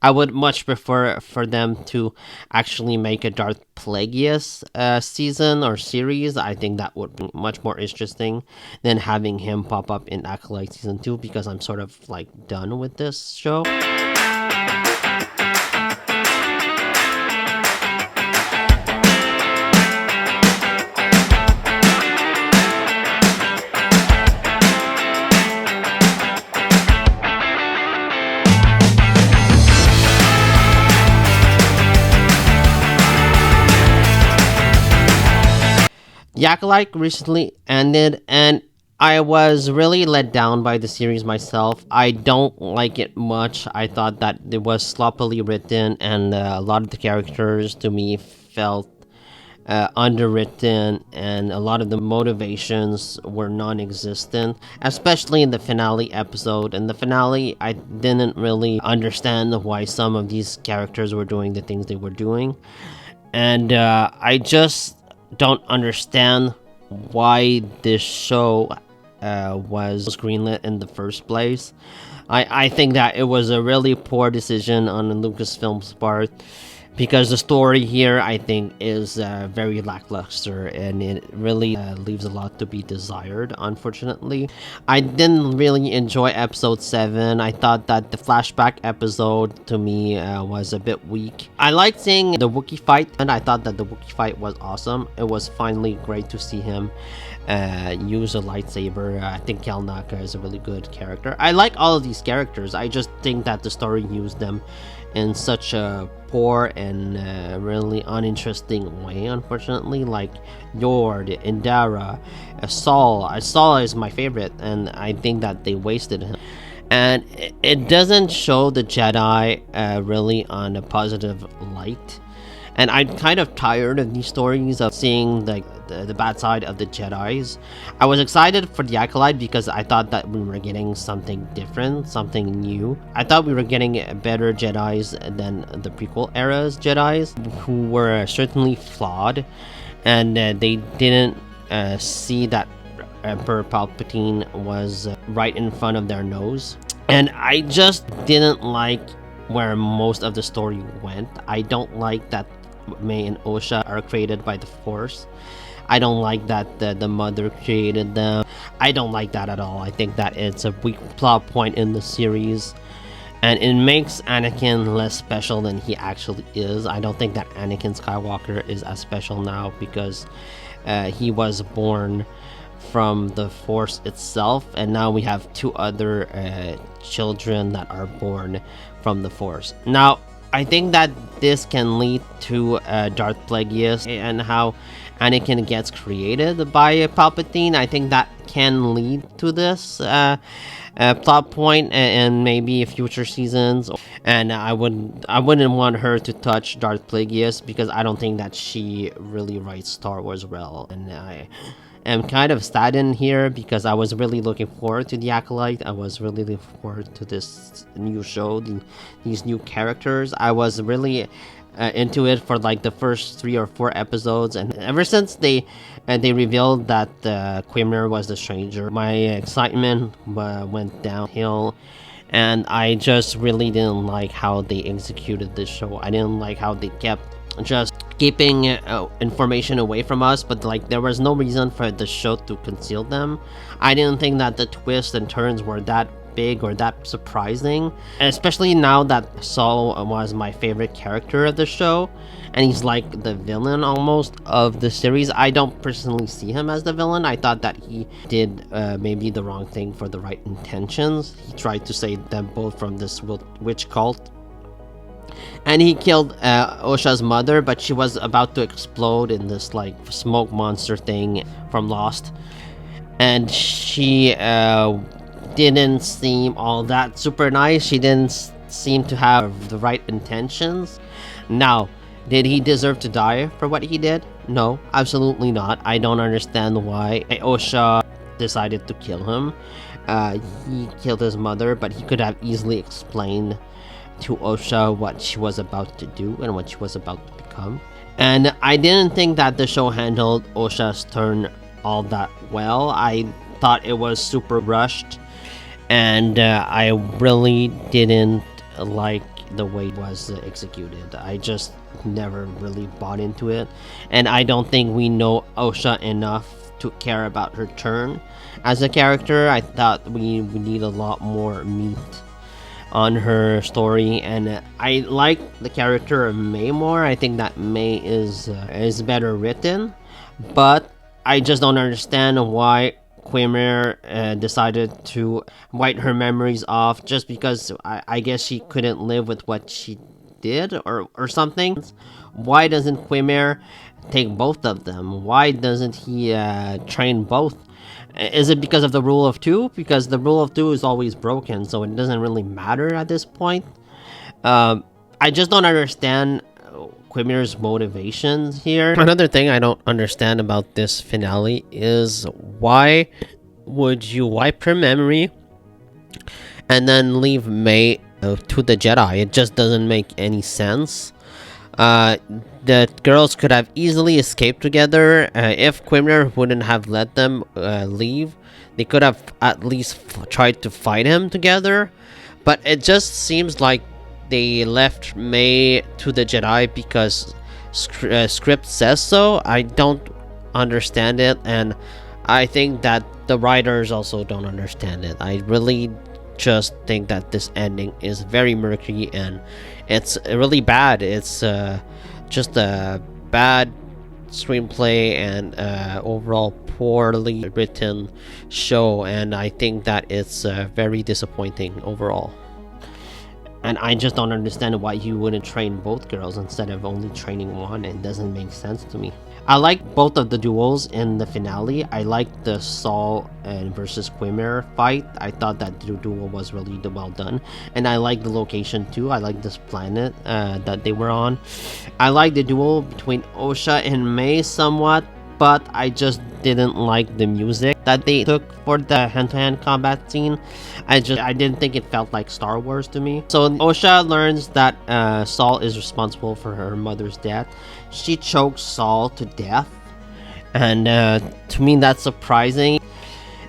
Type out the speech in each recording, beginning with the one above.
I would much prefer for them to actually make a Darth Plagueis season or series. I think that would be much more interesting than having him pop up in Acolyte season 2, because I'm sort of like done with this show. The Acolyte recently ended, and I was really let down by the series myself. I don't like it much. I thought that it was sloppily written, and a lot of the characters to me felt underwritten, and a lot of the motivations were non-existent, especially in the finale episode. In the finale, I didn't really understand why some of these characters were doing the things they were doing, and I just don't understand why this show was greenlit in the first place. I think that it was a really poor decision on Lucasfilm's part, because the story here, I think, is very lackluster, and it really leaves a lot to be desired, unfortunately. I didn't really enjoy episode 7. I thought that the flashback episode to me was a bit weak. I liked seeing the Wookiee fight, and I thought that the Wookiee fight was awesome. It was finally great to see him use a lightsaber. I think Cal Naka is a really good character. I like all of these characters. I just think that the story used them in such a poor and really uninteresting way, unfortunately. Like Yord, Indara, Saul. Saul is my favorite, and I think that they wasted him. And it doesn't show the Jedi really on a positive light. And I'm kind of tired of these stories of seeing the bad side of the Jedis. I was excited for the Acolyte because I thought that we were getting something different, something new. I thought we were getting better Jedis than the prequel era's Jedis, who were certainly flawed, and they didn't see that Emperor Palpatine was right in front of their nose. And I just didn't like where most of the story went. I don't like that May and Osha are created by the Force. I don't like that the mother created them. I don't like that at all. I think that it's a weak plot point in the series, and it makes Anakin less special than he actually is. I don't think that Anakin Skywalker is as special now because he was born from the Force itself, and now we have two other children that are born from the Force. Now, I think that this can lead to Darth Plagueis and how Anakin gets created by Palpatine. I think that can lead to this plot point and maybe future seasons. And I wouldn't want her to touch Darth Plagueis because I don't think that she really writes Star Wars well. And I am kind of saddened here because I was really looking forward to the Acolyte. I was really looking forward to this new show, these new characters. I was really into it for like the first 3 or 4 episodes, and ever since they revealed that Quimmer was the stranger, my excitement went downhill. And I just really didn't like how they executed this show. I didn't like how they kept just keeping information away from us, but like there was no reason for the show to conceal them. I didn't think that the twists and turns were that big or that surprising, especially now that Saul was my favorite character of the show, and he's like the villain almost of the series. I don't personally see him as the villain. I thought that he did maybe the wrong thing for the right intentions. He tried to save them both from this witch cult, and he killed Osha's mother, but she was about to explode in this like smoke monster thing from Lost, and she didn't seem all that super nice. She didn't seem to have the right intentions. Now, did he deserve to die for what he did? No, absolutely not. I don't understand why Osha decided to kill him. He killed his mother, but he could have easily explained to Osha what she was about to do and what she was about to become. And I didn't think that the show handled Osha's turn all that well. I thought it was super rushed, and I really didn't like the way it was executed. I just never really bought into it, and I don't think we know Osha enough to care about her turn as a character. I thought we need a lot more meat on her story, and I like the character of May more. I think that May is better written, but I just don't understand why Quimmer decided to wipe her memories off just because I guess she couldn't live with what she did or something. Why doesn't Quimmer take both of them? Why doesn't he train both? Is it because of the rule of two? Because the rule of two is always broken, so it doesn't really matter at this point. I just don't understand Quimmer's motivations here. Another thing I don't understand about this finale is why would you wipe her memory and then leave May to the Jedi? It just doesn't make any sense. The girls could have easily escaped together. If Quimmer wouldn't have let them leave, they could have at least tried to fight him together. But it just seems like they left May to the Jedi because script says so. I don't understand it, and I think that the writers also don't understand it. I really just think that this ending is very murky and it's really bad. It's just a bad screenplay and overall poorly written show, and I think that it's very disappointing overall. And I just don't understand why you wouldn't train both girls instead of only training one. It doesn't make sense to me. I like both of the duels in the finale. I like the Saul versus Quimmer fight. I thought that the duel was really well done. And I like the location too. I like this planet that they were on. I like the duel between Osha and May somewhat, but I just didn't like the music that they took for the hand-to-hand combat scene. I didn't think it felt like Star Wars to me. So Osha learns that Saul is responsible for her mother's death. She chokes Saul to death, and to me that's surprising.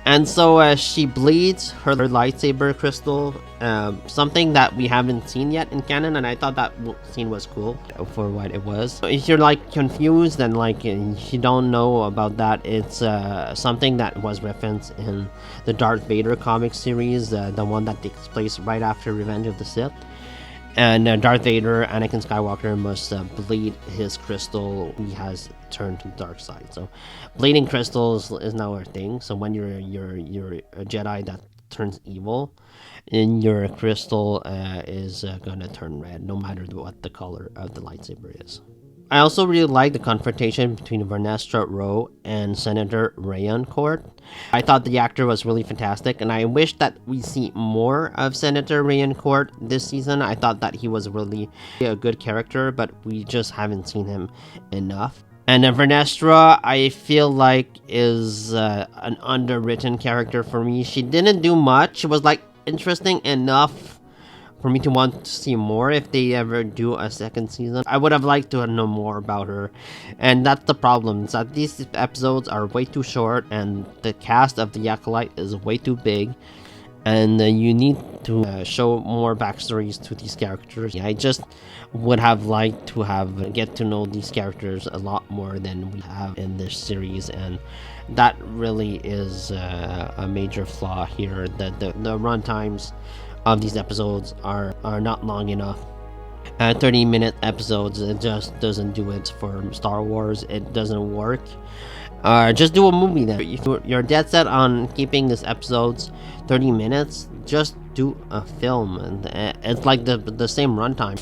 And so she bleeds her lightsaber crystal, something that we haven't seen yet in canon, and I thought that scene was cool for what it was. If you're like confused and like you don't know about that, it's something that was referenced in the Darth Vader comic series, the one that takes place right after Revenge of the Sith. And Darth Vader, Anakin Skywalker, must bleed his crystal. He has turned to the dark side. So, bleeding crystals is now a thing. So when you're a Jedi that turns evil, and your crystal is gonna turn red, no matter what the color of the lightsaber is. I also really like the confrontation between Vernestra Rwoh and Senator Rayancourt. I thought the actor was really fantastic, and I wish that we see more of Senator Rayancourt this season. I thought that he was really a good character, but we just haven't seen him enough. And Vernestra, I feel like, is an underwritten character for me. She didn't do much. She was like interesting enough for me to want to see more if they ever do a second season. I would have liked to know more about her, and that's the problem. Is that these episodes are way too short, and the cast of the Acolyte is way too big, and you need to show more backstories to these characters. I just would have liked to have get to know these characters a lot more than we have in this series, and that really is a major flaw here. The run times of these episodes are not long enough. 30-minute episodes, it just doesn't do it for Star Wars. It doesn't work. Just do a movie then. If you're dead set on keeping these episodes 30 minutes, just do a film, and it's like the same runtime.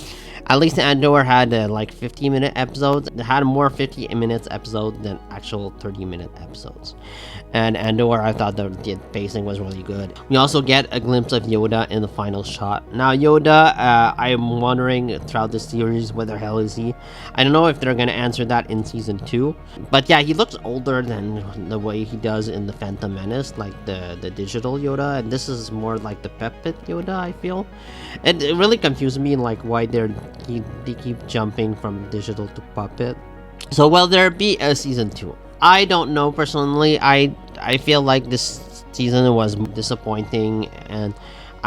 At least Andor had like 50-minute episodes. It had more 50 minutes episodes than actual 30-minute episodes. And Andor, I thought the pacing was really good. We also get a glimpse of Yoda in the final shot. Now Yoda, I'm wondering throughout the series where the hell is he? I don't know if they're gonna answer that in season 2. But yeah, he looks older than the way he does in the Phantom Menace, like the digital Yoda. And this is more like the puppet Yoda, I feel. It really confused me, like why they keep jumping from digital to puppet. So will there be a season 2? I don't know personally. I feel like this season was disappointing, and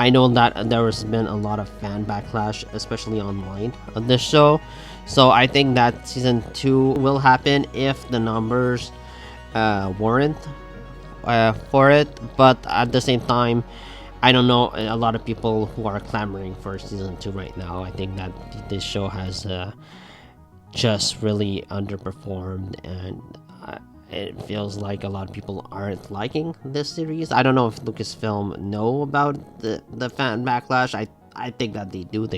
I know that there has been a lot of fan backlash, especially online, of this show. So I think that season 2 will happen if the numbers warrant for it. But at the same time, I don't know a lot of people who are clamoring for season 2 right now. I think that this show has just really underperformed, and it feels like a lot of people aren't liking this series. I don't know if Lucasfilm know about the fan backlash. I think that they do.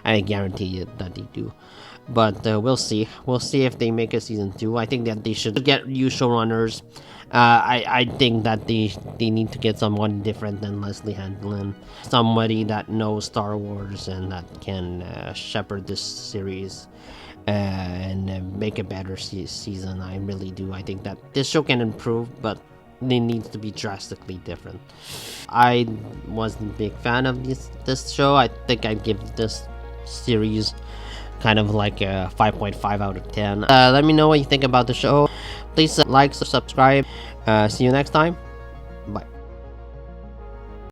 I guarantee it that they do. But we'll see. We'll see if they make a season 2. I think that they should get new showrunners. I think that they need to get someone different than Leslie Handlin, somebody that knows Star Wars and that can shepherd this series and make a better season. I really do. I think that this show can improve, but it needs to be drastically different. I wasn't a big fan of this show. I think I'd give this series kind of like a 5.5 out of 10. Let me know what you think about the show. Please like, subscribe. See you next time.